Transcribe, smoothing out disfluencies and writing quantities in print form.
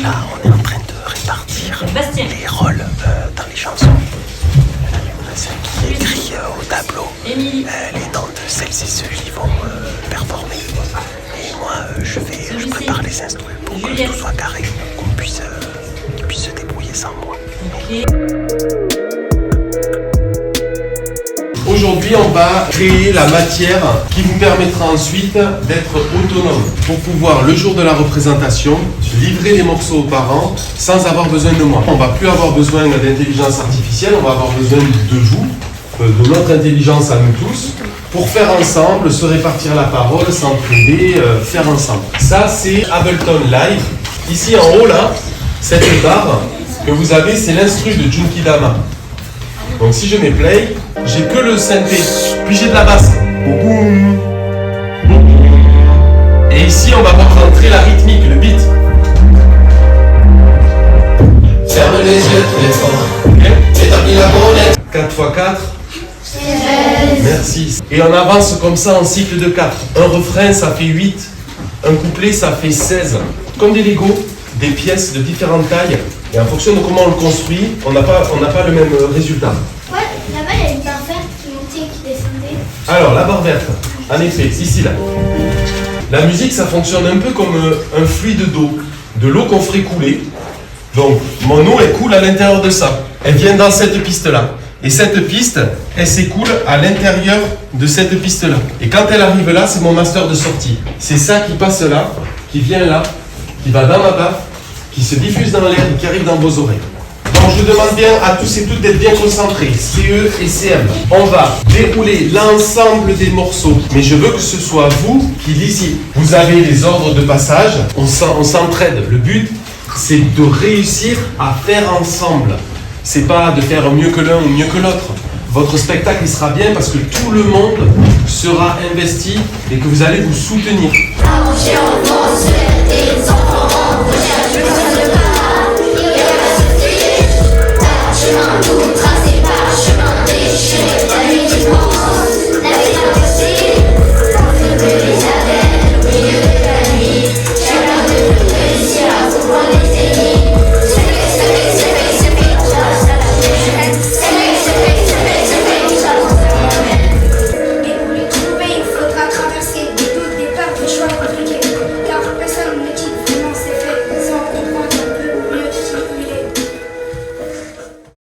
Là, on est en train de répartir les rôles dans les chansons. Ceux qui écrit au tableau les noms de celles et ceux qui vont performer. Et moi, je prépare les instruments pour que tout soit carré, qu'on puisse se débrouiller sans moi. Aujourd'hui, on va créer la matière qui vous permettra ensuite d'être autonome pour pouvoir, le jour de la représentation, livrer les morceaux aux parents sans avoir besoin de moi. On ne va plus avoir besoin d'intelligence artificielle, on va avoir besoin de vous, de notre intelligence à nous tous, pour faire ensemble, se répartir la parole, s'entraider, faire ensemble. Ça, c'est Ableton Live. Ici en haut, là, cette barre que vous avez, c'est l'instru de Junkie Dama. Donc si je mets play, j'ai que le synthé, puis j'ai de la basse. Boum, boum. Et ici, on va voir rentrer la rythmique, le beat. Ferme les yeux tous les fois. Établis la boulette. 4 x 4. 16. Merci. Et on avance comme ça en cycle de 4. Un refrain, ça fait 8. Un couplet, ça fait 16. Comme des Lego, des pièces de différentes tailles. Et en fonction de comment on le construit, on n'a pas le même résultat. Ouais, là-bas, il y a une barre verte qui montait et qui descendait. Alors, la barre verte, en effet, ici, là. La musique, ça fonctionne un peu comme un fluide d'eau. De l'eau qu'on ferait couler. Donc, mon eau, elle coule à l'intérieur de ça. Elle vient dans cette piste-là. Et cette piste, elle s'écoule à l'intérieur de cette piste-là. Et quand elle arrive là, c'est mon master de sortie. C'est ça qui passe là, qui vient là, qui va dans ma baffe, qui se diffuse dans l'air et qui arrive dans vos oreilles. Donc je demande bien à tous et toutes d'être bien concentrés, CE et CM. On va dérouler l'ensemble des morceaux, mais je veux que ce soit vous qui lisiez. Vous avez les ordres de passage, on s'entraide. Le but, c'est de réussir à faire ensemble. C'est pas de faire mieux que l'un ou mieux que l'autre. Votre spectacle il sera bien parce que tout le monde sera investi et que vous allez vous soutenir. Arranger en France, des enfants.